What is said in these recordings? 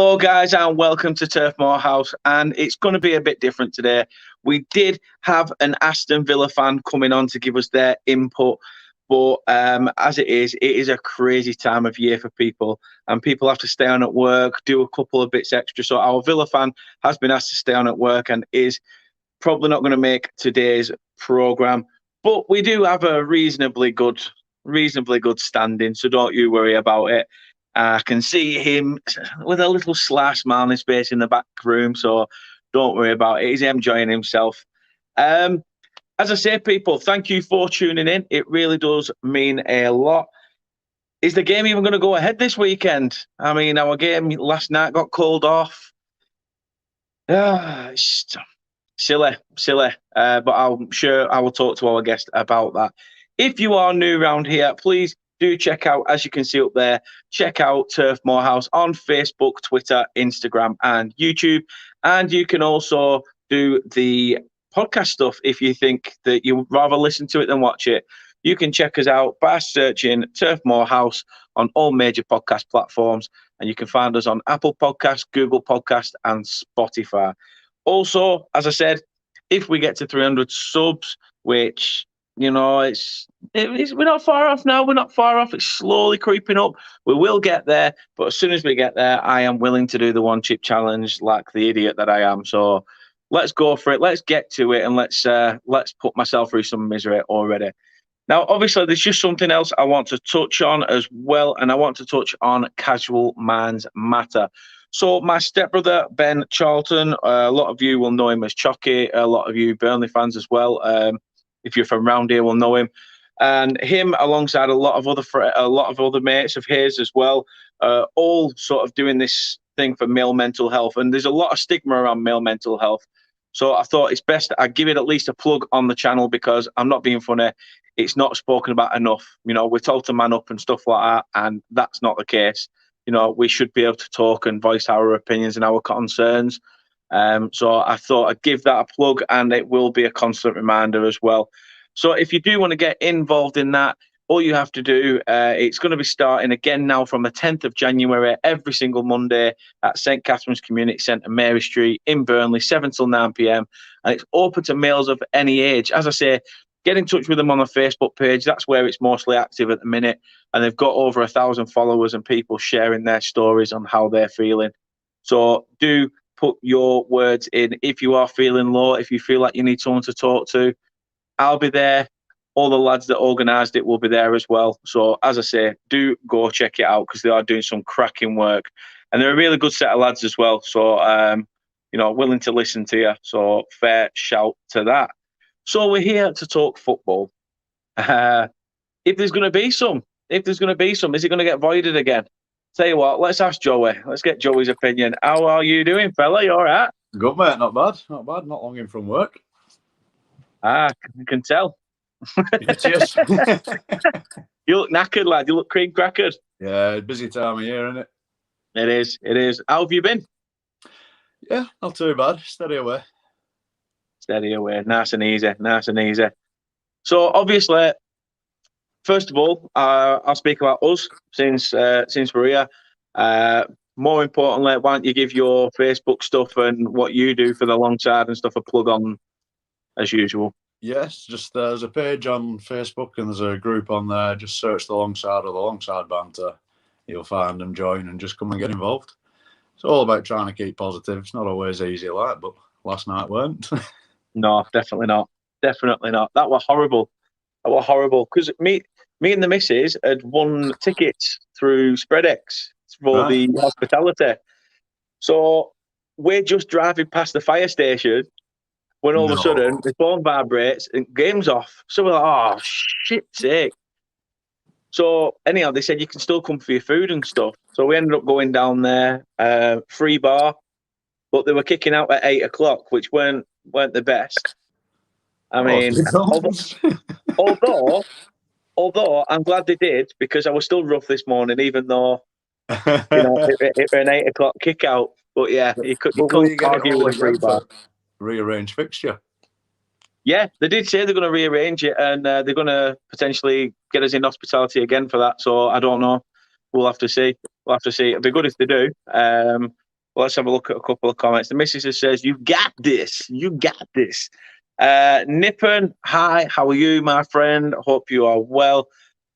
Hello, guys, and welcome to Turf Moor House. And it's going to be a bit different today. We did have an Aston Villa fan coming on to give us their input, but as it is a crazy time of year for people, and people have to stay on at work, do a couple of bits extra. So our Villa fan has been asked to stay on at work and is probably not going to make today's programme. But we do have a reasonably good standing, so don't you worry about it. I can see him with a little sly smile on his face in the back room, so don't worry about it. He's enjoying himself. As I say, people, thank you for tuning in. It really does mean a lot. Is the game even going to go ahead this weekend? I mean, our game last night got called off. Silly. But I'm sure I will talk to our guest about that. If you are new around here, please do check out, as you can see up there, check out Turf Moor House on Facebook, Twitter, Instagram, and YouTube. And you can also do the podcast stuff if you think that you'd rather listen to it than watch it. You can check us out by searching Turf Moor House on all major podcast platforms. And you can find us on Apple Podcasts, Google Podcasts, and Spotify. Also, as I said, if we get to 300 subs, which, you know, we're not far off now. We're not far off. It's slowly creeping up. We will get there. But as soon as we get there, I am willing to do the one chip challenge like the idiot that I am. So let's go for it. Let's get to it. And let's put myself through some misery already. Now, obviously, there's just something else I want to touch on as well. And I want to touch on Casual Minds Matter. So my stepbrother, Ben Charlton, a lot of you will know him as Chucky. A lot of you Burnley fans as well. If you're from round here, will know him. And him, alongside a lot of other mates of his as well, all sort of doing this thing for male mental health. And there's a lot of stigma around male mental health. So I thought it's best I give it at least a plug on the channel, because I'm not being funny. It's not spoken about enough. You know, we're told to man up and stuff like that, and that's not the case. You know, we should be able to talk and voice our opinions and our concerns. So I thought I'd give that a plug, and it will be a constant reminder as well. So if you do want to get involved in that, all you have to do, it's going to be starting again now from the 10th of January, every single Monday at St. Catherine's Community Centre, Mary Street in Burnley, 7 till 9 p.m. And it's open to males of any age. As I say, get in touch with them on the Facebook page. That's where it's mostly active at the minute. And they've got over 1,000 followers and people sharing their stories on how they're feeling. So do put your words in if you are feeling low, if you feel like you need someone to talk to. I'll be there. All the lads that organised it will be there as well. So as I say, do go check it out, because they are doing some cracking work. And they're a really good set of lads as well. So, willing to listen to you. So fair shout to that. So we're here to talk football. If there's going to be some, is it going to get voided again? Tell you what, let's ask Joey. Let's get Joey's opinion. How are you doing, fella? You all right? Good, mate. Not bad. Not long in from work. I can tell. Cheers. You look knackered, lad. You look cream crackered. Yeah, busy time of year, isn't it? It is. How have you been? Yeah, not too bad. Steady away. Nice and easy. So obviously, first of all, I'll speak about us since we're here. More importantly, why don't you give your Facebook stuff and what you do for the long side and stuff a plug on as usual? Yes, just there's a page on Facebook and there's a group on there. Just search the long side or the long side banter. You'll find them, join, and just come and get involved. It's all about trying to keep positive. It's not always easy like, but last night weren't. No, definitely not. That was horrible. Because me and the missus had won tickets through Spreadex for the hospitality. So we're just driving past the fire station when all of a sudden the phone vibrates and game's off. So we're like, oh, shit's sake. So anyhow, they said you can still come for your food and stuff. So we ended up going down there, free bar, but they were kicking out at 8 o'clock, which weren't the best. I mean, although I'm glad they did, because I was still rough this morning, even though it an 8 o'clock kick out. But yeah, you couldn't argue with a free bar. Rearrange fixture. Yeah, they did say they're going to rearrange it, and they're going to potentially get us in hospitality again for that. So I don't know. We'll have to see. It'd be good if they do. let's have a look at a couple of comments. The missus says, "You got this. You got this." Nippon, hi, how are you, my friend? Hope you are well.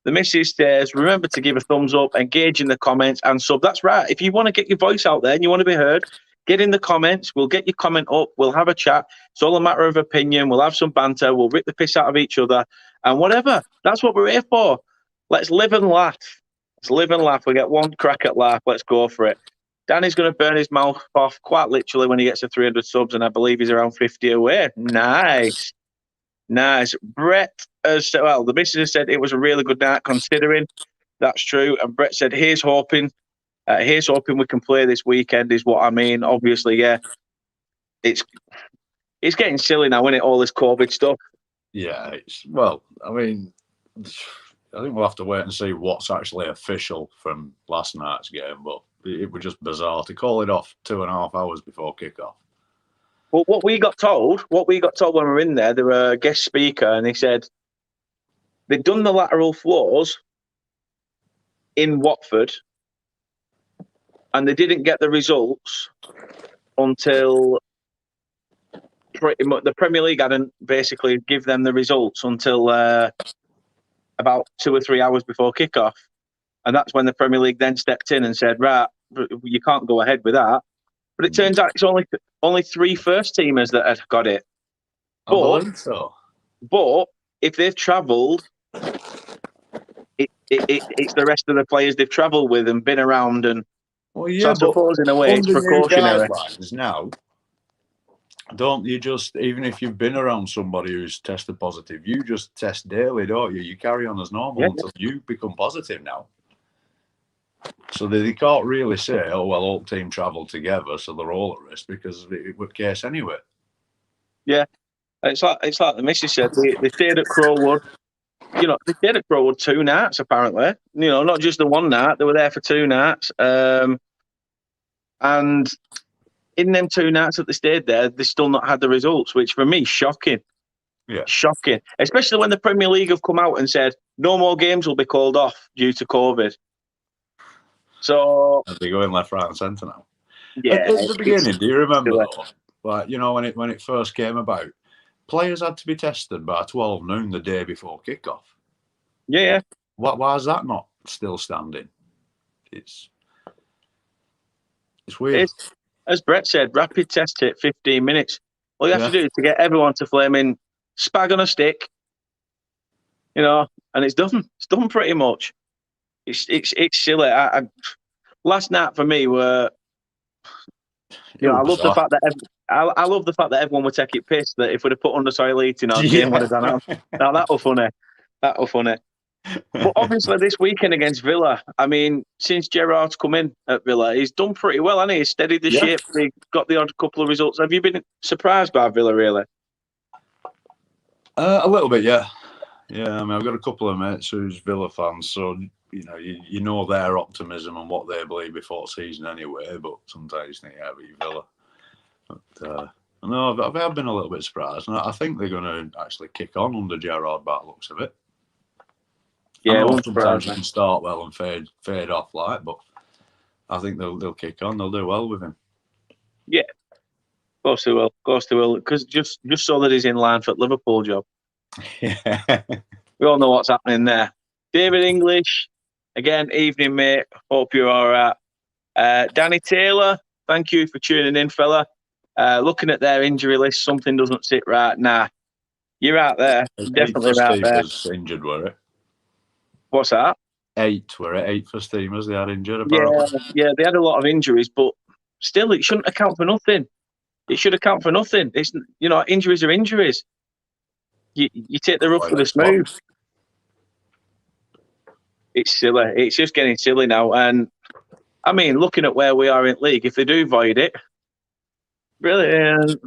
The missus says, "Remember to give a thumbs up, engage in the comments, and sub." That's right. If you want to get your voice out there and you want to be heard, get in the comments. We'll get your comment up. We'll have a chat. It's all a matter of opinion. We'll have some banter. We'll rip the piss out of each other and whatever. That's what we're here for. Let's live and laugh. Let's live and laugh. We get one crack at life. Let's go for it. Danny's going to burn his mouth off quite literally when he gets to 300 subs, and I believe he's around 50 away. Nice. Nice. Brett has said, well, the missus has said it was a really good night considering. That's true. And Brett said, here's hoping we can play this weekend is what I mean. Obviously, yeah. It's getting silly now, isn't it, all this COVID stuff? Yeah, I mean, I think we'll have to wait and see what's actually official from last night's game, but it was just bizarre to call it off 2.5 hours before kickoff. Well, what we got told when we were in there, there were a guest speaker, and he said they'd done the lateral floors in Watford, and they didn't get the results until pretty much the Premier League hadn't basically give them the results until about 2 or 3 hours before kickoff. And that's when the Premier League then stepped in and said, right, you can't go ahead with that. But it turns out it's only 3 first-teamers that had got it. I believe so. But if they've travelled, it's the rest of the players they've travelled with and been around. And well, yeah, so I suppose in a way it's precautionary. Now, don't you just, even if you've been around somebody who's tested positive, you just test daily, don't you? You carry on as normal until you become positive now. So they can't really say, oh, well, all team travelled together, so they're all at risk, because it would case anyway. Yeah. It's like the missus said, they stayed at Crowwood. You know, they stayed at Crowwood 2 nights, apparently. You know, not just the one night. They were there for 2 nights. And in them 2 nights that they stayed there, they still not had the results, which for me, shocking. Yeah. Shocking. Especially when the Premier League have come out and said no more games will be called off due to COVID. So they go in left, right, and centre now. Yeah. At the beginning, do you remember though? Like, you know, when it first came about, players had to be tested by 12 noon the day before kickoff. Yeah. Why is that not still standing? It's weird. As Brett said, rapid test hit 15 minutes. All you have to do is to get everyone to flaming spag on a stick, you know, and it's done. It's done pretty much. It's silly. Last night for me were, you know, I love the fact that everyone would take it piss that if we'd have put under soil eating, our game would have gone on. Now that was funny. That was funny. But obviously this weekend against Villa, I mean, since Gerrard's come in at Villa, he's done pretty well, hasn't he? He's steadied the ship. He got the odd couple of results. Have you been surprised by Villa, really? A little bit, yeah. Yeah, I mean, I've got a couple of mates who's Villa fans, so you know their optimism and what they believe before season anyway. But sometimes you think, yeah, but you Villa. But no, I've been a little bit surprised, and I think they're going to actually kick on under Gerrard by the looks of it. Yeah, sometimes you can start well and fade off, but I think they'll kick on. They'll do well with him. Yeah, of course they will. Of course they will. Because just so that he's in line for the Liverpool job. Yeah, we all know what's happening there. David English, again, evening, mate. Hope you're all right. Danny Taylor, thank you for tuning in, fella. Looking at their injury list, something doesn't sit right. Nah, you're out there. Definitely right there. Injured, were it? What's that? 8 were it? 8 first teamers they had injured, apparently. Yeah, they had a lot of injuries, but still, it shouldn't account for nothing. It should account for nothing. It's, you know, injuries are injuries. You take the rough with the smooth. It's silly. It's just getting silly now. And I mean, looking at where we are in league, if they do void it, brilliant.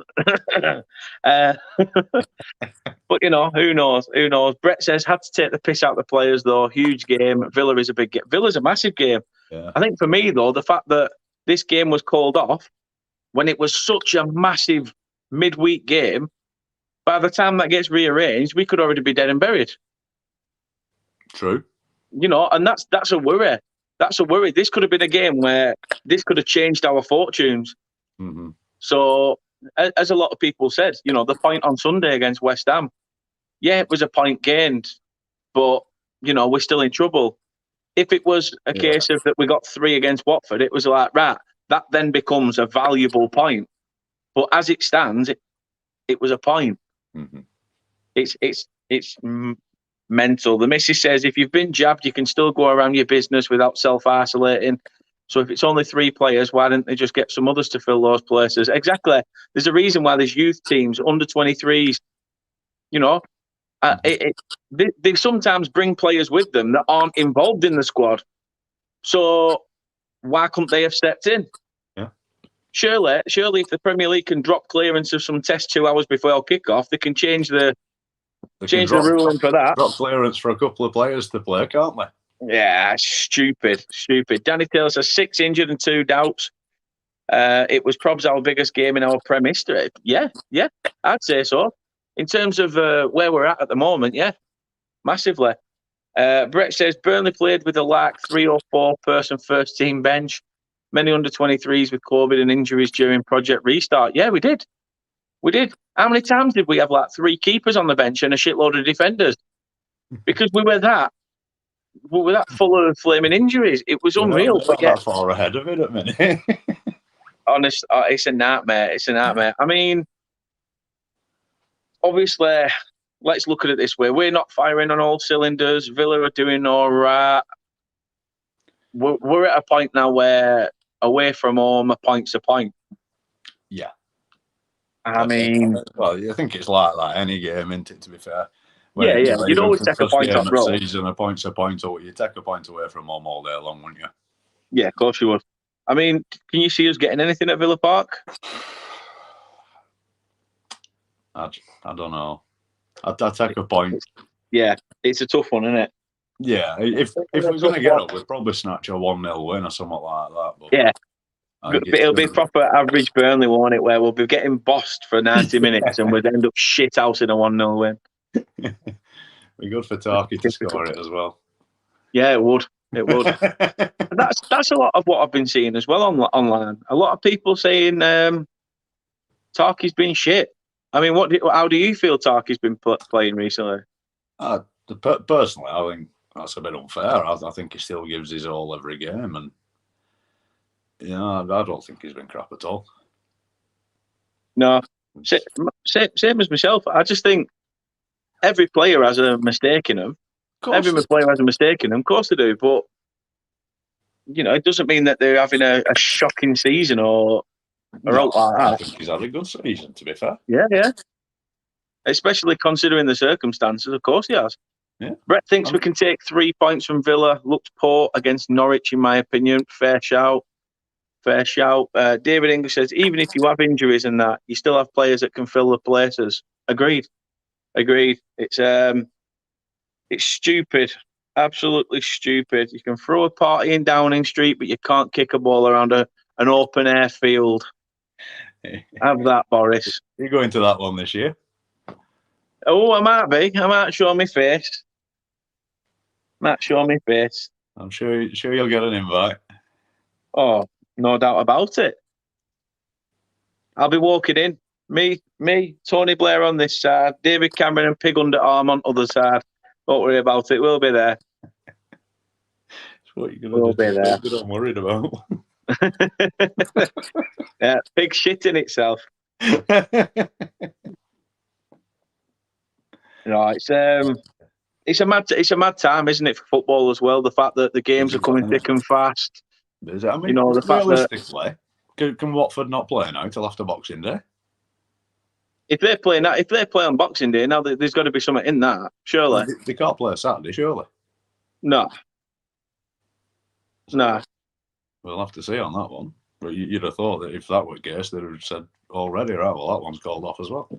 But you know, who knows? Who knows? Brett says had to take the piss out of the players though. Huge game. Villa is a big game. Villa's a massive game. Yeah. I think for me though, the fact that this game was called off when it was such a massive midweek game, by the time that gets rearranged, we could already be dead and buried. True. You know, and that's a worry. That's a worry. This could have been a game where this could have changed our fortunes. Mm-hmm. So, as a lot of people said, the point on Sunday against West Ham, yeah, it was a point gained, but, we're still in trouble. If it was a case of that we got 3 against Watford, it was like, right, that then becomes a valuable point. But as it stands, it was a point. Mm-hmm. It's mental. The missus says if you've been jabbed, you can still go around your business without self-isolating. So if it's only 3 players, why didn't they just get some others to fill those places? Exactly. There's a reason why there's youth teams, under 23s. They sometimes bring players with them that aren't involved in the squad. So why couldn't they have stepped in? Yeah. Surely, if the Premier League can drop clearance of some tests 2 hours before kick-off, they can change the ruling for that. Drop clearance for a couple of players to play, can't they? Yeah, stupid. Danny Taylor says 6 injured and 2 doubts. It was probably our biggest game in our Prem history. Yeah, I'd say so. In terms of where we're at the moment, yeah, massively. Brett says Burnley played with a 3 or 4 person first team bench. Many under 23s with COVID and injuries during Project Restart. Yeah, we did. How many times did we have 3 keepers on the bench and a shitload of defenders? Because we were that full of flaming injuries. It was unreal. We're not that far ahead of it at the minute. Honest, it's a nightmare. I mean, obviously, let's look at it this way. We're not firing on all cylinders. Villa are doing all right. We're at a point now where away from home, a point's a point. Yeah. I think it's like that any game, isn't it, to be fair? Yeah. You'd always take a point off roll. Season, a point's a point. You take a point away from home all day long, wouldn't you? Yeah, of course you would. I mean, can you see us getting anything at Villa Park? I don't know. I'd take a point. Yeah, it's a tough one, isn't it? Yeah, if we're going to get up, we'll probably snatch a 1-0 win or something like that. But yeah. It'll be proper average Burnley, won't it? Where we'll be getting bossed for 90 minutes and we'll end up shit out in a 1-0 win. Be good for Tarky to score it as well. Yeah, it would. That's a lot of what I've been seeing as well online. A lot of people saying Tarky's been shit. I mean, how do you feel Tarky's been playing recently? Personally, I think that's a bit unfair. I think he still gives his all every game, and I don't think he's been crap at all. No, same as myself. I just think every player has a mistake in them. Every player has a mistake in them. Of course they do, but it doesn't mean that they're having a shocking season or out like that. I think he's had a good season, to be fair. Yeah. Especially considering the circumstances, of course he has. Yeah. Brett thinks we can take 3 points from Villa. Looked poor against Norwich, in my opinion. Fair shout. David English says, even if you have injuries and that, you still have players that can fill the places. Agreed. It's stupid. Absolutely stupid. You can throw a party in Downing Street, but you can't kick a ball around an open air field. Have that, Boris. You're going to that one this year? Oh, I might be. I might show my face. I'm sure you'll get an invite. Oh, no doubt about it. I'll be walking in. Me, Tony Blair on this side, David Cameron and Pig Underarm on other side. Don't worry about it. We'll be there. That's what you're going to do. That's what I'm worried about. Yeah, big shit in itself. It's a mad time, isn't it, for football as well? The fact that the games are coming thick and fast. Is it? I mean, the fact that can Watford not play now till after Boxing Day? If they play on Boxing Day, now there's got to be something in that, surely. They can't play Saturday, surely. No. We'll have to see on that one. But you'd have thought that if that were the case, they'd have said already, right, well, that one's called off as well.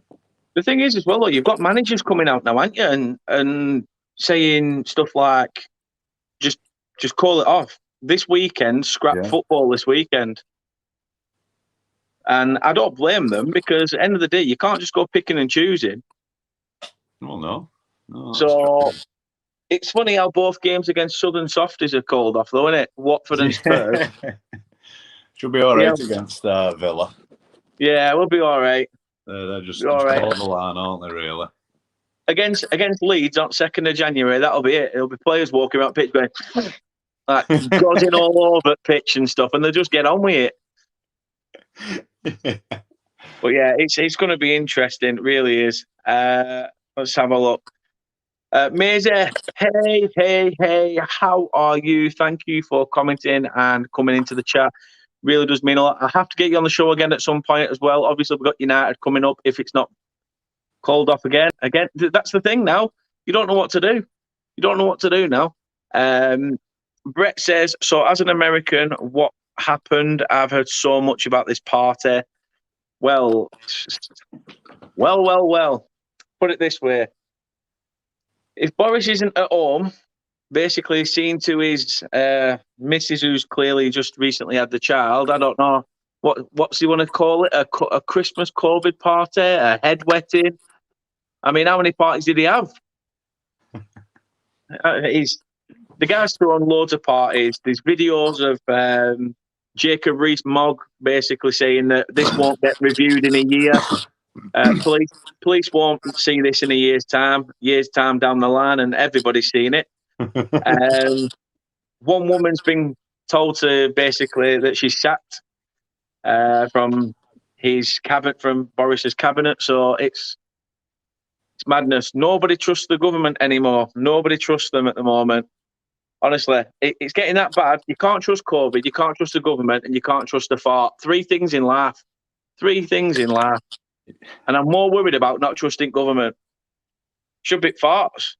The thing is, as well, though, you've got managers coming out now, haven't you, and saying stuff like, just call it off. This weekend, scrap football this weekend. And I don't blame them because at the end of the day, you can't just go picking and choosing. Well, no. So It's funny how both games against Southern Softies are called off, though, isn't it? Watford and Spurs. Should be all right against Villa. Yeah, we'll be all right. They're just borderline, aren't they, really? Against Leeds on 2nd of January, that'll be it. It'll be players walking around pitch going, like, godding all over pitch and stuff, and they'll just get on with it. But yeah, it's going to be interesting. It really is. Let's have a look. Maisie, hey, how are you? Thank you for commenting and coming into the chat. Really does mean a lot. I have to get you on the show again at some point as well. Obviously, we've got United coming up if it's not called off again. That's the thing now. You don't know what to do. You don't know what to do now. Brett says, so as an American, what happened? I've heard so much about this party. Well. Put it this way. If Boris isn't at home, basically seeing to his missus, who's clearly just recently had the child, I don't know, what's he want to call it? A Christmas COVID party? A head wetting? I mean, how many parties did he have? The guy's throwing loads of parties. There's videos of Jacob Rees-Mogg basically saying that this won't get reviewed in a year. Police won't see this in a year's time down the line, and everybody's seen it. One woman's been told to basically that she's sacked from his cabinet, from Boris's cabinet. So it's madness. Nobody trusts the government anymore. Nobody trusts them at the moment. Honestly, it's getting that bad. You can't trust COVID, you can't trust the government, and you can't trust the fart. Three things in life. And I'm more worried about not trusting government. Should be farts.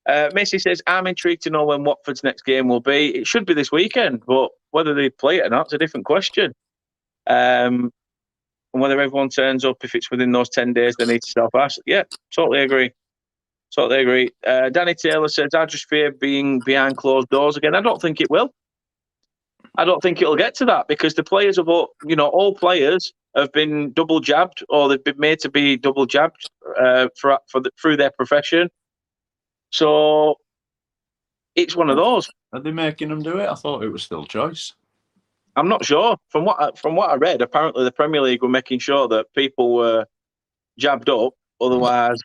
Messi says, I'm intrigued to know when Watford's next game will be. It should be this weekend, but whether they play it or not is a different question. And whether everyone turns up, if it's within those 10 days, they need to self-ask. Yeah, totally agree. Danny Taylor says, I just fear being behind closed doors again. I don't think it will. I don't think it'll get to that because the players have all players have been double jabbed or they've been made to be double jabbed through their profession. So it's one of those. Are they making them do it? I thought it was still choice. I'm not sure. From what I read, apparently the Premier League were making sure that people were jabbed up, otherwise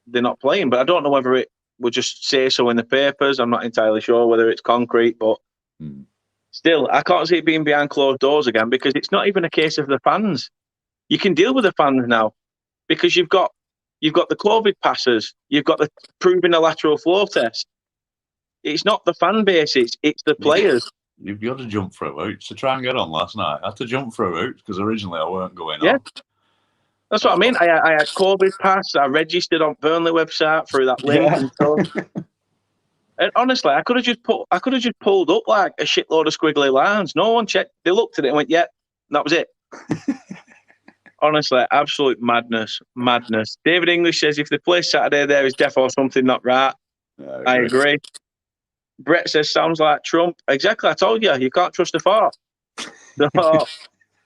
they're not playing. But I don't know whether it would just say so in the papers. I'm not entirely sure whether it's concrete, but still, I can't see it being behind closed doors again because it's not even a case of the fans. You can deal with the fans now because you've got the COVID passes, you've got the proving a lateral flow test. It's not the fan base, it's the players. You've got to jump through hoops to try and get on last night. I had to jump through hoops because originally I weren't going on. That's what I mean. I had COVID pass. I registered on Burnley website through that link and stuff. And honestly, I could have just pulled up like a shitload of squiggly lines. No one checked. They looked at it and went, "Yeah," and that was it. Honestly, absolute madness. David English says if they play Saturday, there is defo something not right. I agree. Brett says sounds like Trump. Exactly. I told you, you can't trust a fart. So,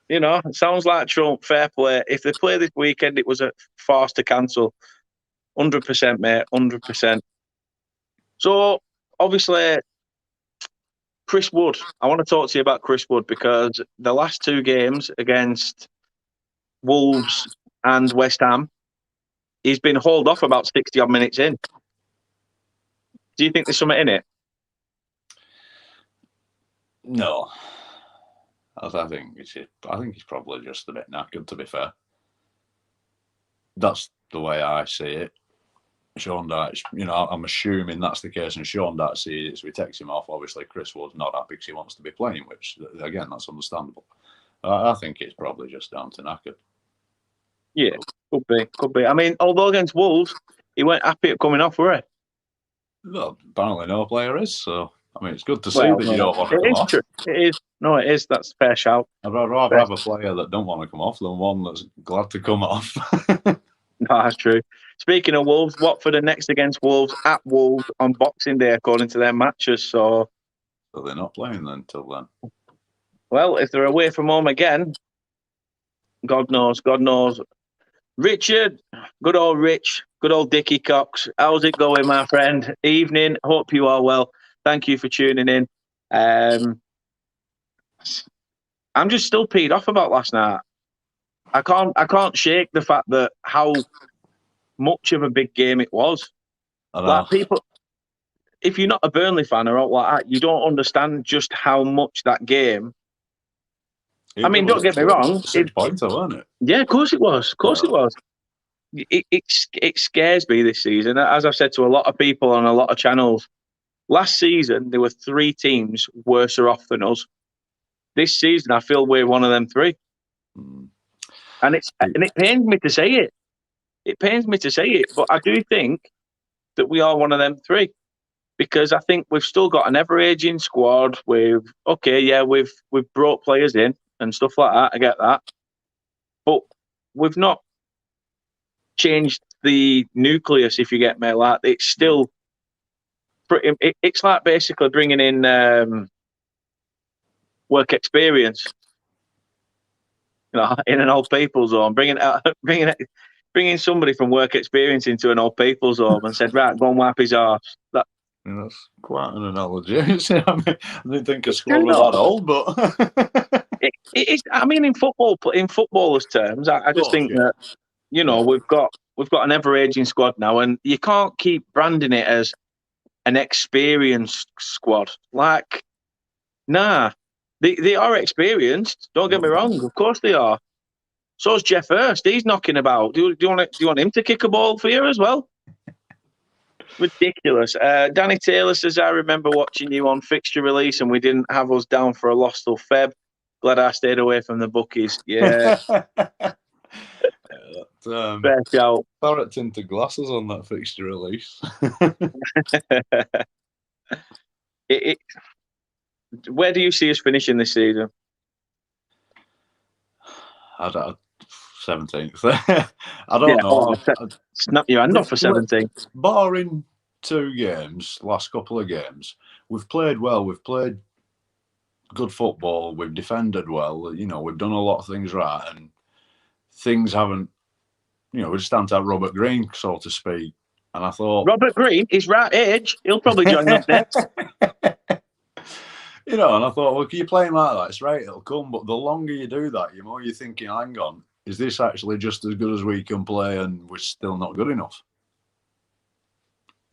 it sounds like Trump. Fair play. If they play this weekend, it was a farce to cancel. 100%, mate. 100%. So, obviously, Chris Wood. I want to talk to you about Chris Wood because the last two games against Wolves and West Ham, he's been hauled off about 60-odd minutes in. Do you think there's something in it? No. I think he's probably just a bit knackered, to be fair. That's the way I see it. Sean Dyche, I'm assuming that's the case, and Sean Dyche sees it, so he takes him off. Obviously, Chris Wood's not happy because he wants to be playing, which, again, that's understandable. I think it's probably just down to knackered. Yeah, could be. I mean, although against Wolves, he weren't happy at coming off, were he? Well, apparently no player is, so, I mean, it's good to see that you don't want to come off. True. It is. No, it is. That's a fair shout. I'd rather have a player that don't want to come off than one that's glad to come off. No, that's true. Speaking of Wolves, Watford are next against Wolves at Wolves on Boxing Day, according to their matches. So they're not playing then until then. Well, if they're away from home again, God knows. Richard, good old Rich Good old Dickie Cox. How's it going, my friend? Evening. Hope you are well. Thank you for tuning in. I'm just still peed off about last night. I can't shake the fact that how much of a big game it was. Like people, if you're not a Burnley fan or like that, you don't understand just how much that game. I mean, don't get me wrong. 6 points, wasn't it? Yeah, of course it was. Of course it was. It scares me this season. As I've said to a lot of people on a lot of channels, last season there were 3 teams worse off than us. This season, I feel we're one of them 3, and it pains me to say it. It pains me to say it, but I do think that we are one of them 3 because I think we've still got an ever-aging squad. We've brought players in and stuff like that. I get that, but we've not changed the nucleus, if you get me. Like, it's still pretty. It's like basically bringing in work experience, in an old people's home. Bringing somebody from work experience into an old people's home and said, right, go and wipe his arse. That's quite an analogy. I didn't think a squad was that old, but it is. I mean, in footballers' terms, I just think that we've got an ever-aging squad now, and you can't keep branding it as an experienced squad. Like, nah, they are experienced. Don't get me wrong. Of course they are. So's Jeff Hurst. He's knocking about. Do you want him to kick a ball for you as well? Ridiculous. Danny Taylor says, I remember watching you on fixture release and we didn't have us down for a loss till Feb. Glad I stayed away from the bookies. Yeah. Fair shout. Parrot tinted glasses on that fixture release. Where do you see us finishing this season? I don't 17th. I don't know. Snap your hand off for 17th. Barring 2 games, last couple of games, we've played well. We've played good football. We've defended well. We've done a lot of things right, and things haven't. We just haven't had Robert Green, so to speak. And I thought Robert Green is right age. He'll probably join us next. And I thought, well, you're playing like that, it's right, it'll come. But the longer you do that, the more you're thinking, hang on, is this actually just as good as we can play and we're still not good enough?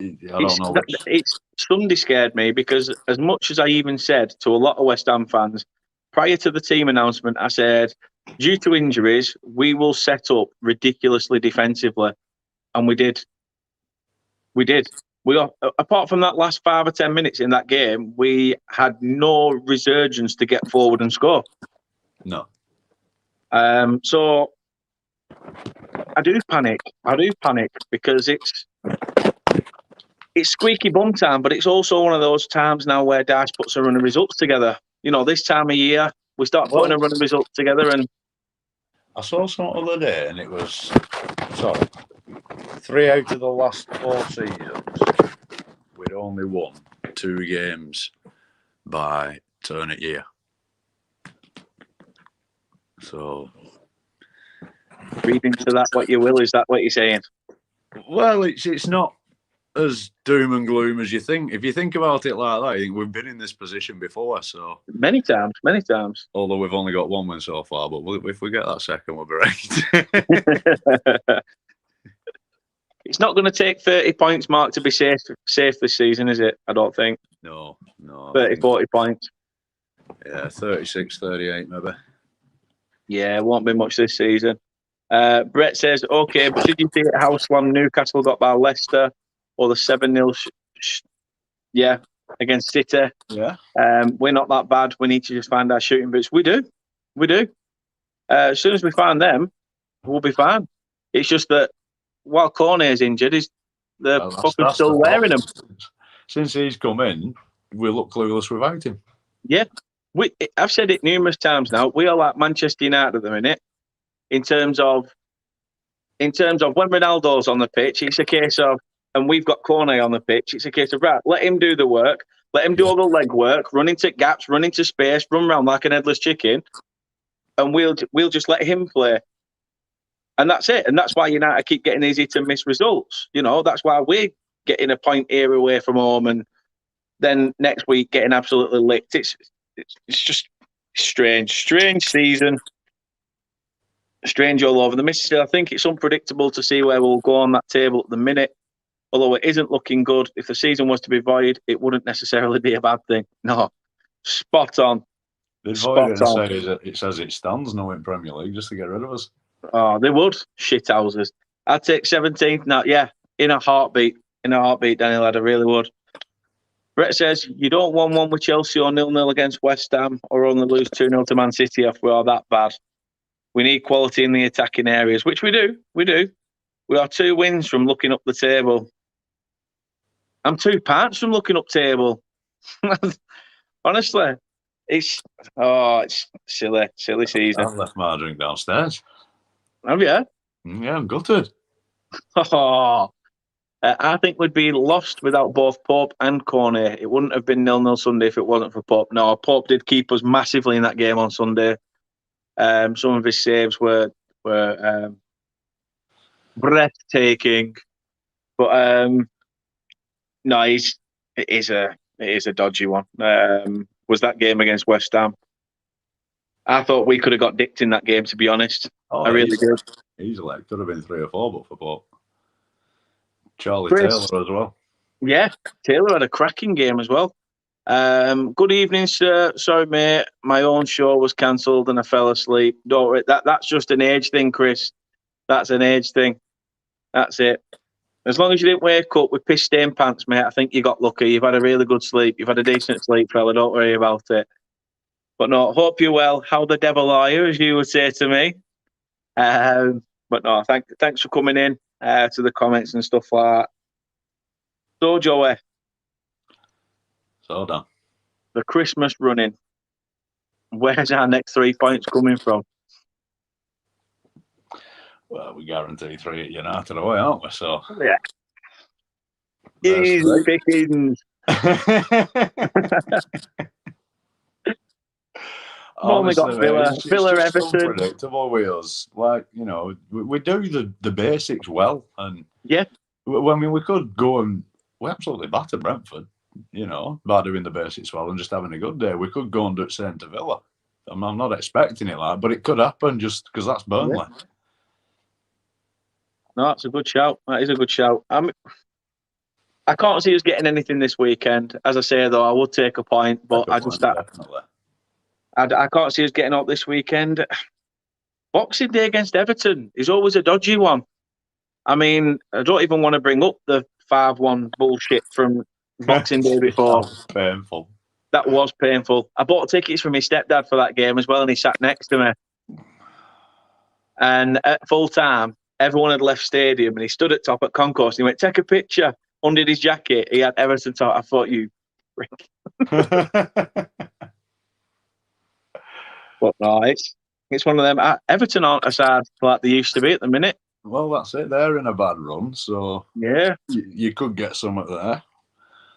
I don't know. It's Sunday scared me because as much as I even said to a lot of West Ham fans, prior to the team announcement, I said, due to injuries, we will set up ridiculously defensively. And we did. Apart from that last 5 or 10 minutes in that game, we had no resurgence to get forward and score. No. So I do panic because it's squeaky bum time, but it's also one of those times now where Dice puts a run of results together. This time of year, we start putting a run of results together. And I saw something the other day, and it was 3 out of the last 4 seasons, we'd only won 2 games by turn at year. So, read into that what you will. Is that what you're saying? Well, it's not as doom and gloom as you think. If you think about it like that, you think we've been in this position before. So many times. Although we've only got 1 win so far, but if we get that second, we'll be right. It's not going to take 30 points, Mark, to be safe this season, is it? I don't think. No. 30, 40 points. Yeah, 36, 38 maybe. Yeah, it won't be much this season. Brett says, okay, but did you see how slam Newcastle got by Leicester or the 7-0 against City? Yeah. We're not that bad. We need to just find our shooting boots. We do. As soon as we find them, we'll be fine. It's just that while Cornet's injured, they're fucking still wearing them. Since he's come in, we look clueless without him. Yeah. I've said it numerous times now. We are like Manchester United at the minute. In terms of when Ronaldo's on the pitch, it's a case of, and we've got Cornet on the pitch, it's a case of, right, let him do the work, let him do all the leg work, run into gaps, run into space, run around like an headless chicken, and we'll just let him play. And that's it. And that's why United keep getting these hit and miss results. You know, that's why we're getting a point here away from home and then next week getting absolutely licked. It's just strange season. Strange all over the mist. I think it's unpredictable to see where we'll go on that table at the minute. Although it isn't looking good. If the season was to be void, it wouldn't necessarily be a bad thing. No, spot on. They'd void it and say it says it stands now in Premier League just to get rid of us. Oh, they would. Shithouses. I'd take 17th now. Yeah, in a heartbeat. Daniel, I really would. Brett says, you don't 1-1 with Chelsea or 0-0 against West Ham or only lose 2-0 to Man City if we are that bad. We need quality in the attacking areas, which we do. We do. We are 2 wins from looking up the table. I'm 2 points from looking up table. Honestly, it's silly season. I've left my drink downstairs. Have you? Yeah, I'm gutted. I think we'd be lost without both Pope and Cornet. It wouldn't have been 0-0 Sunday if it wasn't for Pope. No, Pope did keep us massively in that game on Sunday. Some of his saves were breathtaking, but no, it is a dodgy one. Was that game against West Ham? I thought we could have got dicked in that game, to be honest. I really did. Easily, it could have been 3 or 4, but for Pope. Charlie Taylor as well. Yeah, Taylor had a cracking game as well. Good evening, sir. Sorry, mate. My own show was cancelled and I fell asleep. Don't worry. That's just an age thing, Chris. That's an age thing. That's it. As long as you didn't wake up with piss-stained pants, mate, I think you got lucky. You've had a really good sleep. You've had a decent sleep, fella. Don't worry about it. But no, hope you're well. How the devil are you, as you would say to me? But no, thanks for coming in to the comments and stuff like that. So, Joey. So done. The Christmas running. Where's our next 3 points coming from? Well, we guarantee 3 at United away, aren't we? So yeah. Easy pickings. Only got Villa, Everton. Unpredictable with us. Like, you know, we do the basics well, and yeah, I mean, we could go and we absolutely batter Brentford, you know, by doing the basics well and just having a good day. We could go and do it same to Villa. I'm not expecting it like, but it could happen just because that's Burnley. Yeah. No, that's a good shout. That is a good shout. I can't see us getting anything this weekend. As I say, though, I would take a point, but definitely. I can't see us getting up this weekend. Boxing Day against Everton is always a dodgy one. I mean, I don't even want to bring up the 5-1 bullshit from Boxing Day before. That was painful. That was painful. I bought tickets for my stepdad for that game as well, and he sat next to me. And at full time, everyone had left stadium, and he stood at top at concourse, and he went, take a picture. Under his jacket, he had Everton top. I thought, you prick. But no, it's one of them. Everton aren't as hard like they used to be at the minute. Well, that's it. They're in a bad run, so yeah, you could get something there.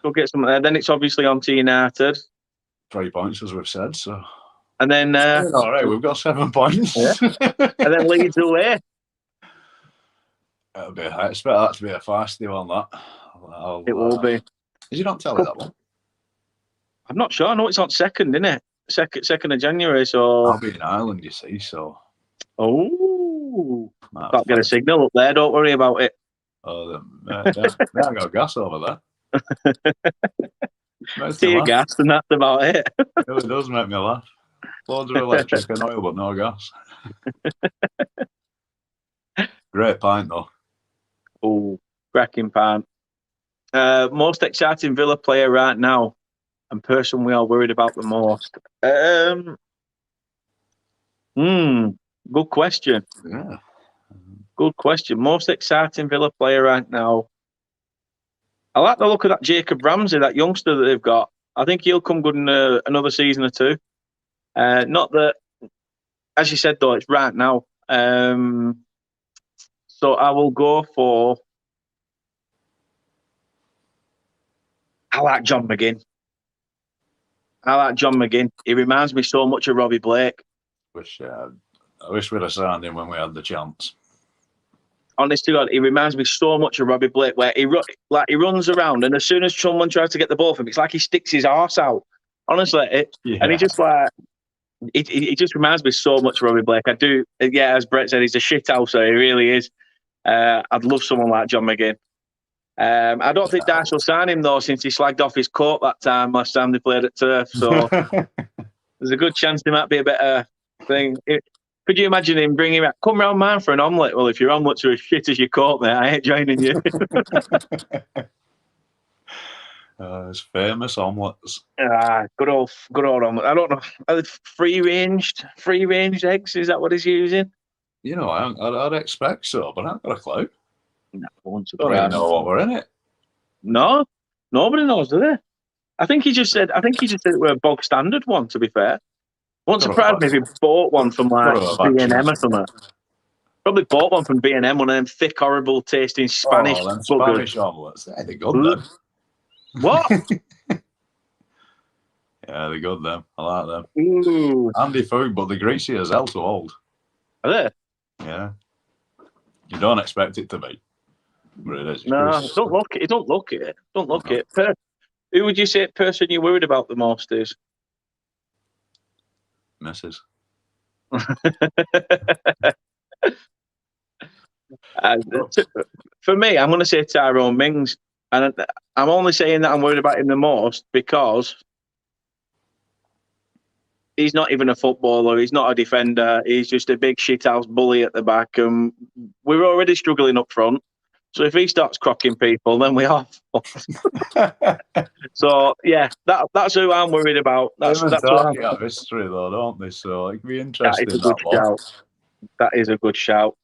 Could get something there. Then it's obviously on to United. 3 points, as we've said. So, and then all right, we've got 7 points. Yeah. And then Leeds away. I expect that to be a feisty one. That it will be. Is you not telling that one? I'm not sure. I know it's on 2nd, isn't it? 2nd of January. So I'll be in Ireland, you see. So can't get a signal up there. Don't worry about it. Oh, they haven't got gas over there. Tear gas, and that's about it. It really does make me laugh. Loads of electric and oil, but no gas. Great pint, though. Oh, cracking pint. Most exciting Villa player right now, and person we are worried about the most. Good question. Yeah. Good question. Most exciting Villa player right now. I like the look of that Jacob Ramsey, that youngster that they've got. I think he'll come good in another season or two. Not that, as you said, though, it's right now. So I will go for... I like John McGinn. He reminds me so much of Robbie Blake. I wish we'd have signed him when we had the chance. honest to God, he reminds me so much of Robbie Blake, where he runs around, and as soon as someone tries to get the ball from him, it's like he sticks his arse out. Honestly, and he just like he just reminds me so much of Robbie Blake. I do, yeah. As Brett said, he's a shithouser. He really is. I'd love someone like John McGinn. I don't think Dyche will sign him though, since he slagged off his coat that time last time they played at Turf. So there's a good chance there might be a better thing. Could you imagine him bringing him out? Come round mine for an omelette. Well, if your omelettes are as shit as your coat, mate, I ain't joining you. It's famous omelettes. Good old omelette. I don't know. Are they free range eggs? Is that what he's using? You know, I'd expect so, but I haven't got a clue. No, don't even know what we're in it. No, nobody knows, do they? I think he just said it were a bog standard one. To be fair, won't surprise me if he bought one from like B&M or something. Probably bought one from B&M, one of them thick, horrible tasting Spanish. Oh, them Spanish omelettes. They're good, them. What? Yeah, they're good, them. I like them. Ooh. Handy food, but they're greasy as hell to hold. Are they? Yeah. You don't expect it to be. But it is. No, don't look it. Don't look it. Don't look it. Who would you say person you're worried about the most is? Mrs. For me, I'm going to say Tyrone Mings. And I'm only saying that I'm worried about him the most because he's not even a footballer. He's not a defender. He's just a big shithouse bully at the back. And we're already struggling up front. So if he starts crocking people, then we are. So yeah, that's who I'm worried about. That's who I'm have history though, don't they? So it could be interesting. That is a good shout.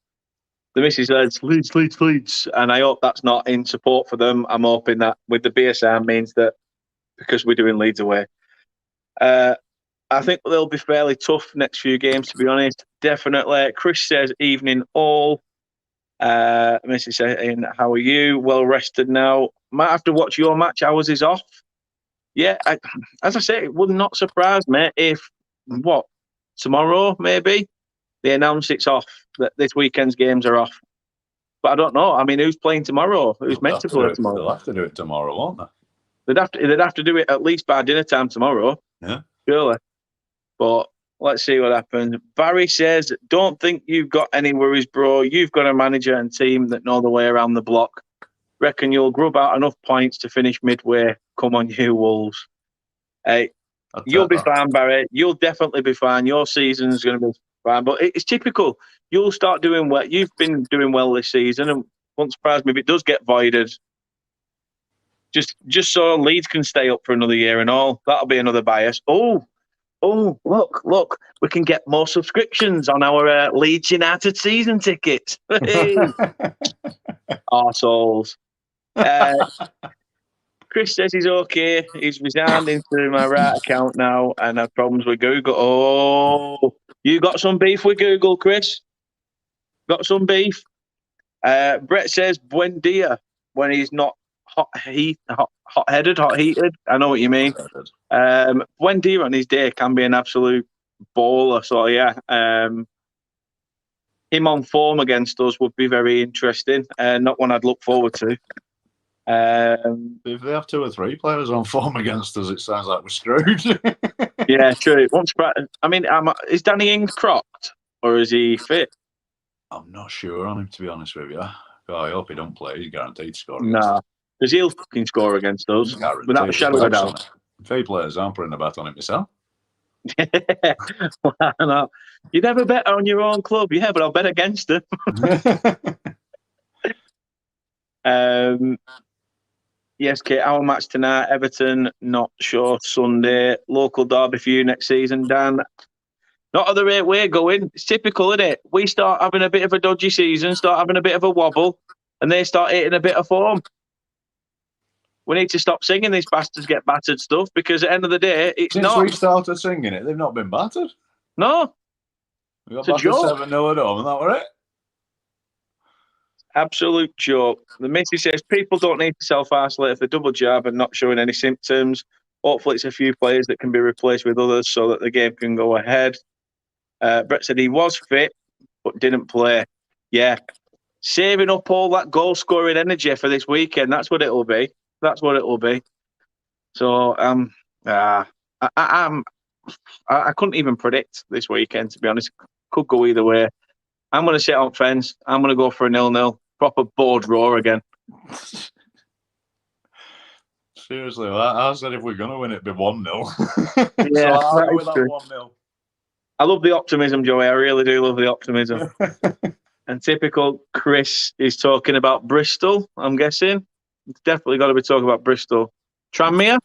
The missus says Leeds, and I hope that's not in support for them. I'm hoping that with the BSR means that because we're doing Leeds away. I think they'll be fairly tough next few games, to be honest. Definitely. Chris says evening all. Mrs. saying, how are you? Well rested now. Might have to watch your match. Ours is off. Yeah, as I say, it would not surprise me if tomorrow maybe they announce it's off. That this weekend's games are off. But I don't know. I mean, who's playing tomorrow? Who's meant to play tomorrow? They'll have to do it tomorrow, won't they? They'd have to do it at least by dinner time tomorrow. Yeah, surely. But let's see what happens. Barry says, don't think you've got any worries, bro. You've got a manager and team that know the way around the block. Reckon you'll grub out enough points to finish midway. Come on, you Wolves. Hey, you'll be fine, Barry. You'll definitely be fine. Your season's going to be fine. But it's typical. You'll start doing well. You've been doing well this season, and won't surprise me if it does get voided. Just so Leeds can stay up for another year and all. That'll be another bias. Oh, look, we can get more subscriptions on our Leeds United season tickets. Arseholes. Chris says he's okay. He's resigned into my right account now and had problems with Google. Oh, you got some beef with Google, Chris? Got some beef? Brett says, buen dia, when he's not hot-headed. I know what you mean. Buen dia on his day can be an absolute baller. So, yeah, him on form against us would be very interesting. Not one I'd look forward to. If they have 2 or 3 players on form against us, it sounds like we're screwed. Yeah, true. I mean, is Danny Ings crocked or is he fit? I'm not sure on him, to be honest with you. I hope he don't play. He's guaranteed to score against us. Because he'll fucking score against us without a shadow of a doubt. If he plays, I'm putting a bet on it myself. Why not? You never bet on your own club. Yeah, but I'll bet against them. Yes, Kate, our match tonight, Everton, not sure, Sunday. Local derby for you next season, Dan. Not at the rate we're going. It's typical, isn't it? We start having a bit of a dodgy season, start having a bit of a wobble, and they start hitting a bit of form. We need to stop singing these bastards get battered stuff because at the end of the day, it's Since we started singing it, they've not been battered. No. We got battered 7-0 at home, and that were it. Absolute joke. The missus says people don't need to self-isolate if they're double jab and not showing any symptoms. Hopefully it's a few players that can be replaced with others so that the game can go ahead. Brett said he was fit but didn't play. Yeah. saving up all that goal scoring energy for this weekend. That's what it'll be. That's what it'll be. So I couldn't even predict this weekend, to be honest. Could go either way. I'm going to sit on fence. I'm going to go for a 0-0. Proper board draw again. Seriously, I said if we're going to win, it'd be 1-0. Yeah, so I'll go with that 1-0. I love the optimism, Joey. I really do love the optimism. And typical Chris is talking about Bristol, I'm guessing. It's definitely got to be talking about Bristol. Tranmere?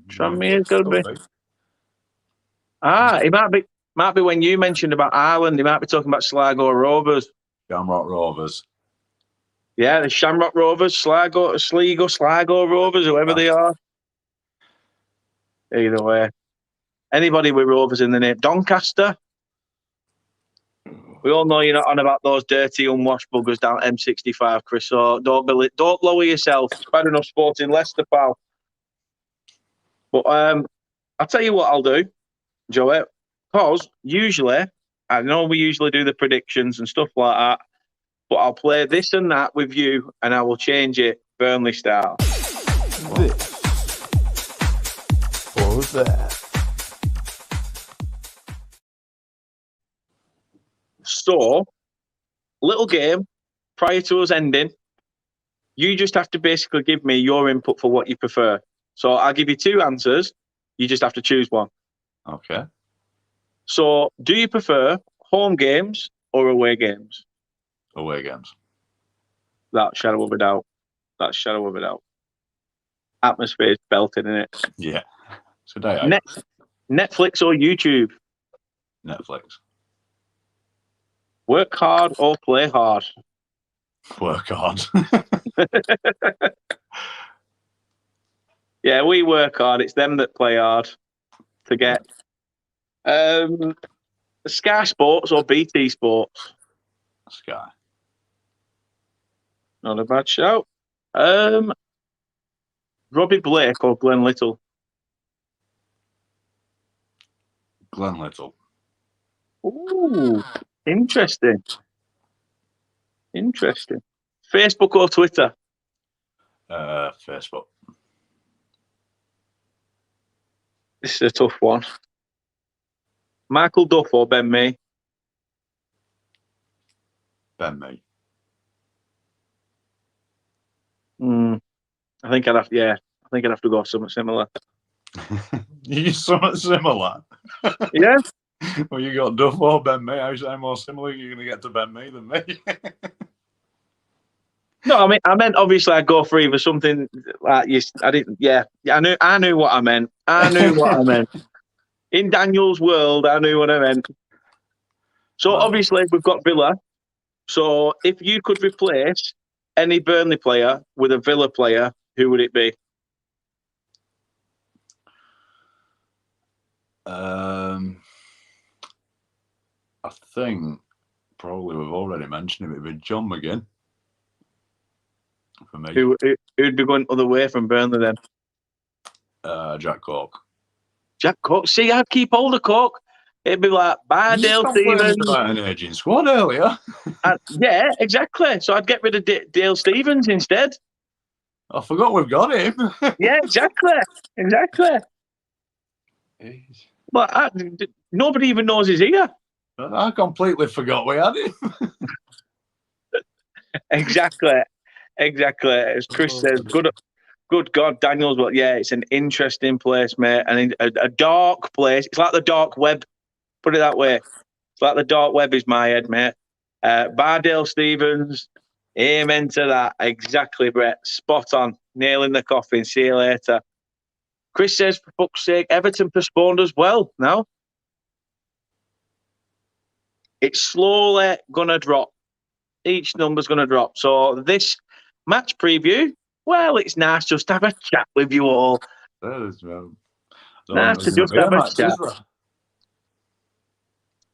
Tranmere's got to be. It might be when you mentioned about Ireland, he might be talking about Sligo Rovers. Shamrock Rovers. Yeah, the Shamrock Rovers, Sligo Rovers, whoever they are. Either way. Anybody with Rovers in the name. Doncaster? We all know you're not on about those dirty, unwashed buggers down M65, Chris. So don't lower yourself. It's bad enough sporting Leicester, pal. But I'll tell you what I'll do, Joey. Because usually, I know we usually do the predictions and stuff like that, but I'll play this and that with you, and I will change it Burnley style. This or that. So, little game prior to us ending. You just have to basically give me your input for what you prefer. So I'll give you two answers. You just have to choose one. Okay. So, do you prefer home games or away games? Away games. That shadow of a doubt. That shadow of a doubt. Atmosphere's belting in it. Yeah. It's a day out. Netflix or YouTube? Netflix. Work hard or play hard? Work hard. Yeah, we work hard. It's them that play hard to get. Sky Sports or BT Sports? Sky. Not a bad shout. Robbie Blake or Glenn Little? Glenn Little. Ooh, interesting. Interesting. Facebook or Twitter? Facebook. This is a tough one. Michael Duff or Ben Mee? Ben Mee. I think I'd have to go something similar. You something similar? Yeah. Well, you got Duff or Ben Mee. I say more similar. You're going to get to Ben Mee than me. No, I meant obviously I'd go for either something like you. I didn't. Yeah, I knew what I meant. I knew what I meant. In Daniel's world, I knew what I meant. So obviously we've got Villa. So if you could replace any Burnley player with a Villa player, who would it be? I think probably we've already mentioned it. It'd be John McGinn for me. Who'd be going other way from Burnley then? Jack Cork. Jack Cork. See, I'd keep hold of Cork. It'd be like Dale Stevens. An aging squad earlier. Yeah, exactly. So I'd get rid of Dale Stevens instead. I forgot we've got him. Yeah, exactly. But nobody even knows he's here. I completely forgot we had him. Exactly. As Chris says, good God, Daniels. But yeah, it's an interesting place, mate, and a dark place. It's like the dark web. Put it that way. It's like the dark web is my head, mate. Bardale Stevens, amen to that. Exactly, Brett. Spot on. Nailing the coffin. See you later. Chris says, for fuck's sake, Everton postponed as well now. It's slowly going to drop. Each number's going to drop. So this match preview, well, it's nice just to have a chat with you all. Nice to just have a chat.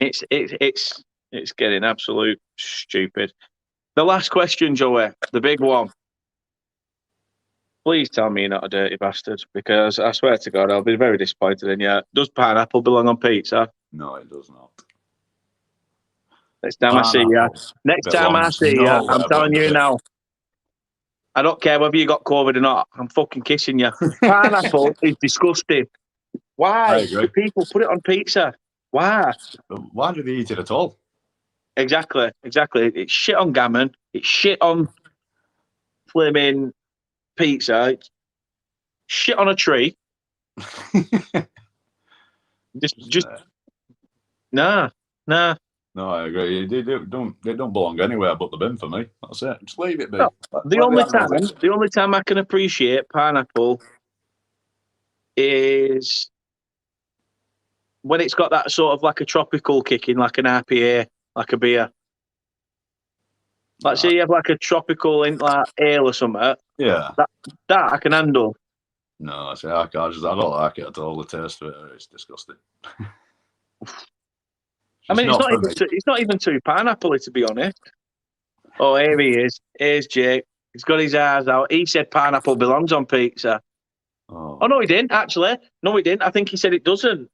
It's getting absolute stupid. The last question, Joey, the big one. Please tell me you're not a dirty bastard, because I swear to God, I'll be very disappointed in you. Does pineapple belong on pizza? No, it does not. Next time I see you. Pineapple Next time I belongs see you, nowhere I'm but telling the you bin. now. I don't care whether you got COVID or not. I'm fucking kissing you. Pineapple is disgusting. I Why agree. do people put it on pizza? Why? Why do they eat it at all? Exactly. It's shit on gammon. It's shit on flaming pizza. It's shit on a tree. Just nah. No, I agree. They don't belong anywhere but the bin for me. That's it. Just leave it be. No. Let The only time I can appreciate pineapple is when it's got that sort of like a tropical kick in, like an IPA, like a beer. Like, say you have like a tropical in like ale or something. Yeah. That I can handle. No, see, I don't like it at all. The taste of it, it's disgusting. I mean, not for me. it's not even too pineapple, to be honest. Oh, here he is. Here's Jake. He's got his eyes out. He said pineapple belongs on pizza. Oh no, he didn't actually. No, he didn't. I think he said it doesn't.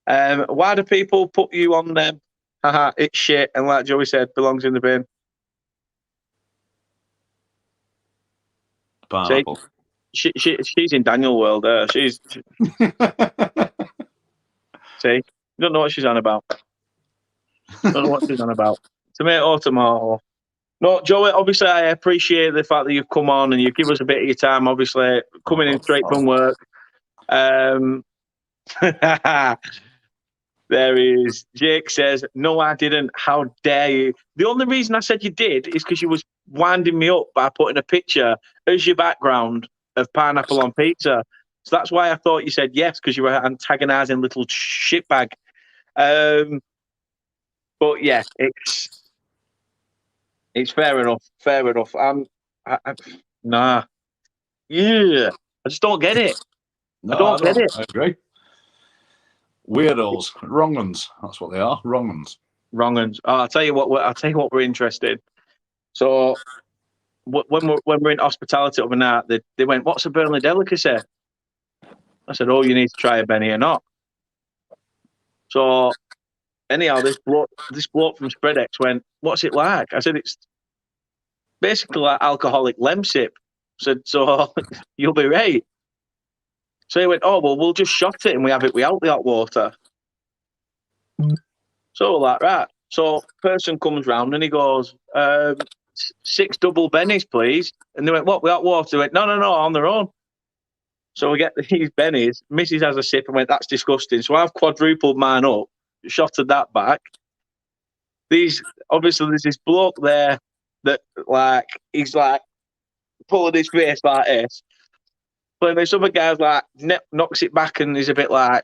Why do people put you on them? Haha, it's shit. And like Joey said, belongs in the bin. Pineapple. See, she's in Daniel world. See, you don't know what she's on about. Tomato. No, Joey, obviously I appreciate the fact that you've come on and you give us a bit of your time, obviously, coming in straight from work. There he is. Jake says, no, I didn't. How dare you? The only reason I said you did is because you was winding me up by putting a picture as your background of pineapple on pizza. So that's why I thought you said yes, because you were antagonising little shitbag. But yeah, it's fair enough. Nah. Yeah. I just don't get it. No, I don't get it. I agree. Weirdos, wrong uns. That's what they are, wrong uns. Wrong uns. Oh, I'll tell you what we're interested in. So when we're in hospitality overnight, they went, "What's a Burnley delicacy?" I said, "Oh, you need to try a Benny or not." So anyhow, this bloke from Spreadex went, "What's it like?" I said, "It's basically like alcoholic lemsip." I said, "So you'll be right." So he went, "Oh, well, we'll just shot it and we have it without the hot water." So like, right. So person comes round and he goes, 6 double bennies, please. And they went, "What, without water?" They went, no, on their own. So we get these bennies. Mrs. has a sip and went, "That's disgusting." So I've quadrupled mine up, shotted that back. Obviously, there's this bloke there that, like, he's like pulling his face like this. But there's other guys like knocks it back and he's a bit like,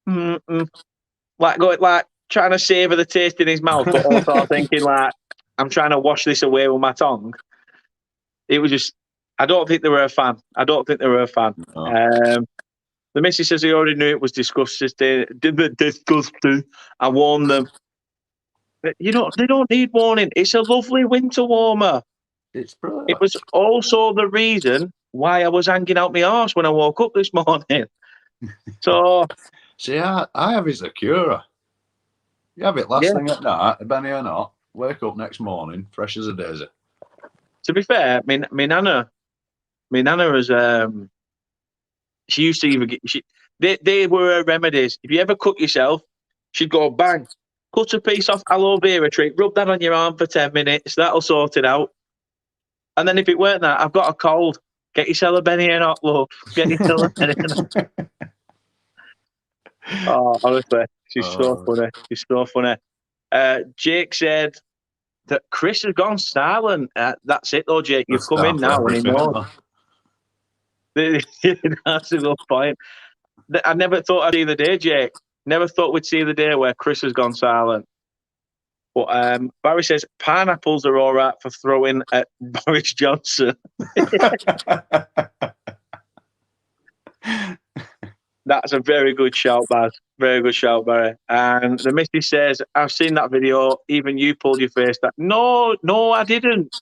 like going like trying to savour the taste in his mouth, but also thinking like, I'm trying to wash this away with my tongue. It was just, I don't think they were a fan. No. The missus says he already knew it was disgusting. Disgusting. I warned them. They don't need warning. It's a lovely winter warmer. It's brilliant. It was also the reason why I was hanging out my arse when I woke up this morning. So, see, I have his Acura. You have it last thing at night, Benny or not. Wake up next morning, fresh as a daisy. To be fair, my nana was she used to even get they were her remedies. If you ever cut yourself, she'd go bang, cut a piece off aloe vera tree, rub that on your arm for 10 minutes, that'll sort it out. And then if it weren't that, I've got a cold. Get yourself a Benny and hot, love. Get yourself a Benny and hot. Oh, honestly, she's so funny. She's so funny. Jake said that Chris has gone silent. That's it though, Jake. You've come in now and he knows. That's a good point. I never thought I'd see the day, Jake. Never thought we'd see the day where Chris has gone silent. But Barry says pineapples are all right for throwing at Boris Johnson. That's a very good shout, Baz. Very good shout, Barry. And the missus says, I've seen that video. Even you pulled your face back. No, I didn't.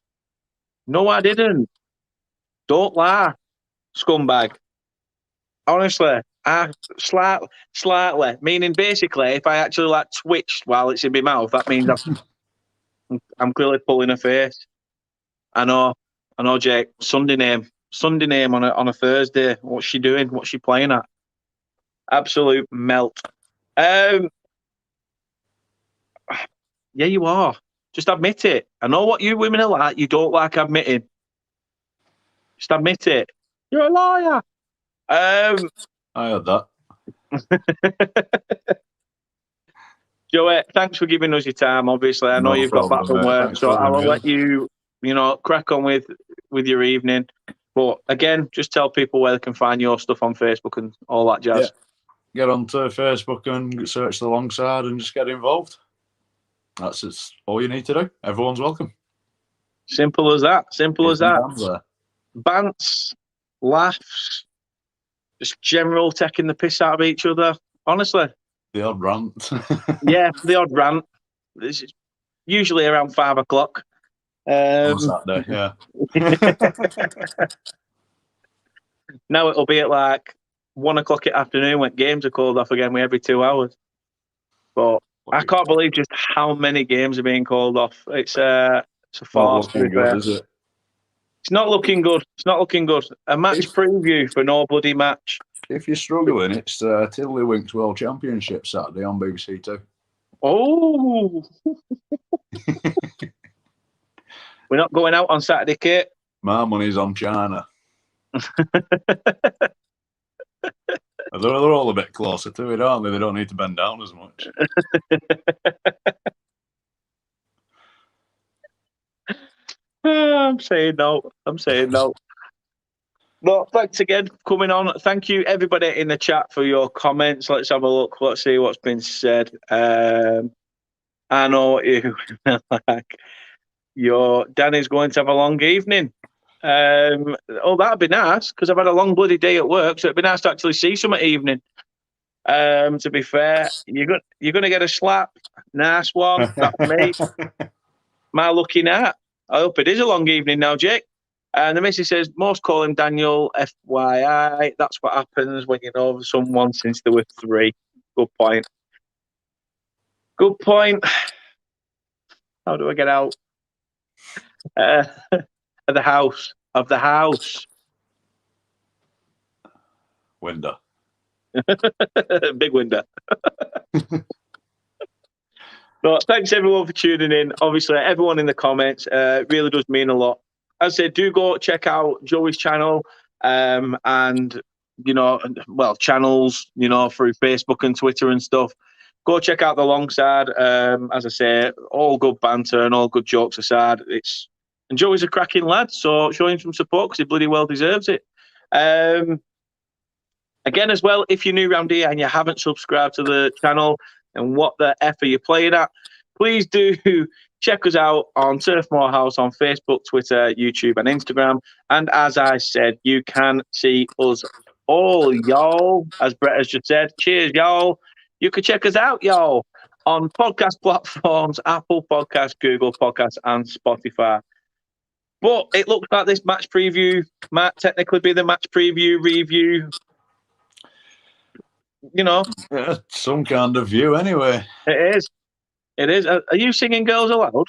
Don't lie, scumbag. Honestly, Slightly. Meaning, basically, if I actually like twitched while it's in my mouth, that means I'm clearly pulling a face. I know, Jake. Sunday name on a Thursday. What's she doing? What's she playing at? Absolute melt. Yeah, you are. Just admit it. I know what you women are like. You don't like admitting. Just admit it. You're a liar. I heard that. Joey, thanks for giving us your time. Obviously, I know you've got back from work, so I will let you, crack on with your evening. But again, just tell people where they can find your stuff on Facebook and all that jazz. Yeah. Get onto Facebook and search the Alongside and just get involved. That's all you need to do. Everyone's welcome. Simple as that. Bants, laughs, just general taking the piss out of each other. Honestly. The odd rant. Yeah, the odd rant. This is usually around 5 o'clock. On Saturday, yeah. Now it'll be at like 1 o'clock in the afternoon when games are called off again with every 2 hours. But I can't believe just how many games are being called off. It's a farce. Not looking good, is it? It's not looking good. A match preview for no bloody match. If you're struggling, it's Tiddlywinks World Championship Saturday on BBC Two. Oh. We're not going out on Saturday, Kate. My money's on China. They're all a bit closer to it, aren't they? They don't need to bend down as much. I'm saying no. Well, thanks again for coming on. Thank you, everybody in the chat, for your comments. Let's have a look. Let's see what's been said. I know what you like. Danny's going to have a long evening. That'd be nice, because I've had a long bloody day at work, so it'd be nice to actually see some at evening. To be fair, you're going to get a slap. Nice one. That's me. My lucky night. I hope it is a long evening now, Jake. And the missus says, most call him Daniel, FYI. That's what happens when you know someone since they were 3. Good point. How do I get out? Of the house. Window. Big window. So thanks everyone for tuning in. Obviously, everyone in the comments really does mean a lot. As I said, do go check out Joey's channel and channels, through Facebook and Twitter and stuff. Go check out the Alongside. As I say, all good banter and all good jokes aside. And Joey's a cracking lad, so show him some support because he bloody well deserves it. Again, as well, if you're new around here and you haven't subscribed to the channel, and what the F are you playing at, please do check us out on Turf Morehouse on Facebook, Twitter, YouTube, and Instagram. And as I said, you can see us all, y'all. As Brett has just said, cheers, y'all. You can check us out, y'all, on podcast platforms, Apple Podcasts, Google Podcasts, and Spotify. But it looks like this match preview might technically be the match preview review. Yeah, some kind of view anyway. It is. Are you singing Girls Aloud?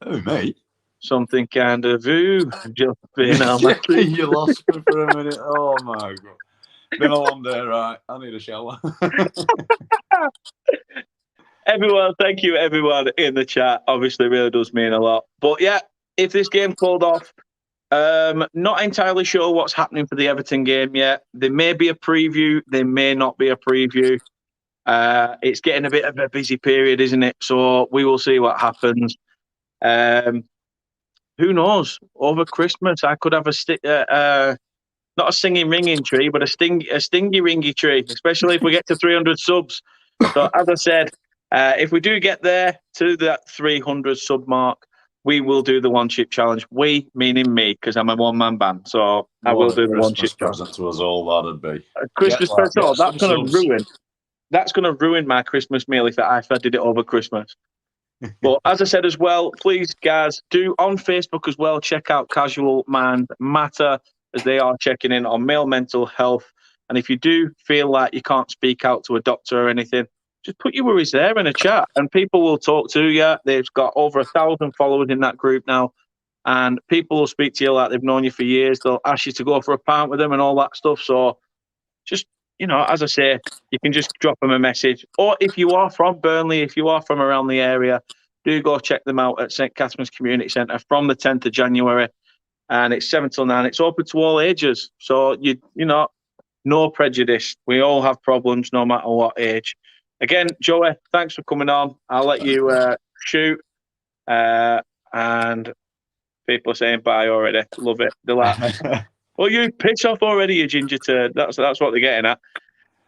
Oh, mate. Something kind of view. Just being on my tree. You lost me for a minute. Oh, my God. Been a long day, right? I need a shower. Everyone, thank you, everyone in the chat. Obviously, really does mean a lot. But yeah, if this game called off, not entirely sure what's happening for the Everton game yet. There may be a preview. There may not be a preview. It's getting a bit of a busy period, isn't it? So we will see what happens. Who knows? Over Christmas, I could have not a singing ringing tree, but a stingy ringy tree, especially if we get to 300 subs. So as I said, if we do get there to that 300 sub mark, we will do the one chip challenge. We, meaning me, because I'm a one-man band. So I will do the one chip challenge. Present to us all, that'd be. Christmas present. That's going to ruin. That's going to ruin my Christmas meal if I did it over Christmas. But as I said as well, please, guys, do on Facebook as well. Check out Casual Mind Matter, as they are checking in on male mental health And if you do feel like you can't speak out to a doctor or anything, just put your worries there in a chat and people will talk to you. They've got over 1,000 followers in that group now. And people will speak to you like they've known you for years. They'll ask you to go for a pint with them and all that stuff. So just, as I say, you can just drop them a message. Or if you are from Burnley, if you are from around the area, do go check them out at St. Catherine's Community Centre from the 10th of January. And it's 7 till 9. It's open to all ages. So, no prejudice. We all have problems no matter what age. Again, Joey, thanks for coming on. I'll let you shoot. And people are saying bye already. Love it. They're like, well, you piss off already, you ginger turd. That's what they're getting at.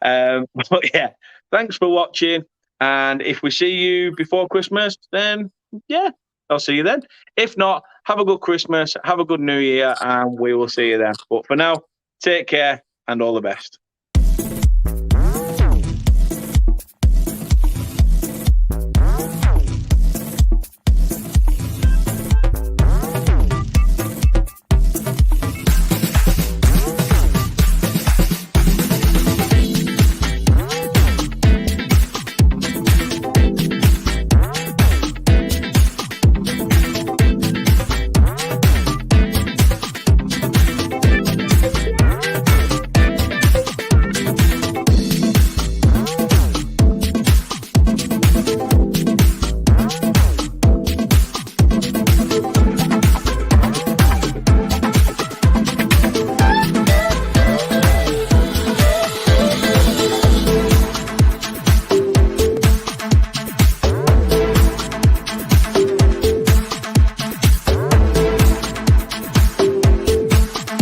But yeah, thanks for watching. And if we see you before Christmas, then yeah, I'll see you then. If not, have a good Christmas, have a good New Year, and we will see you then. But for now, take care and all the best.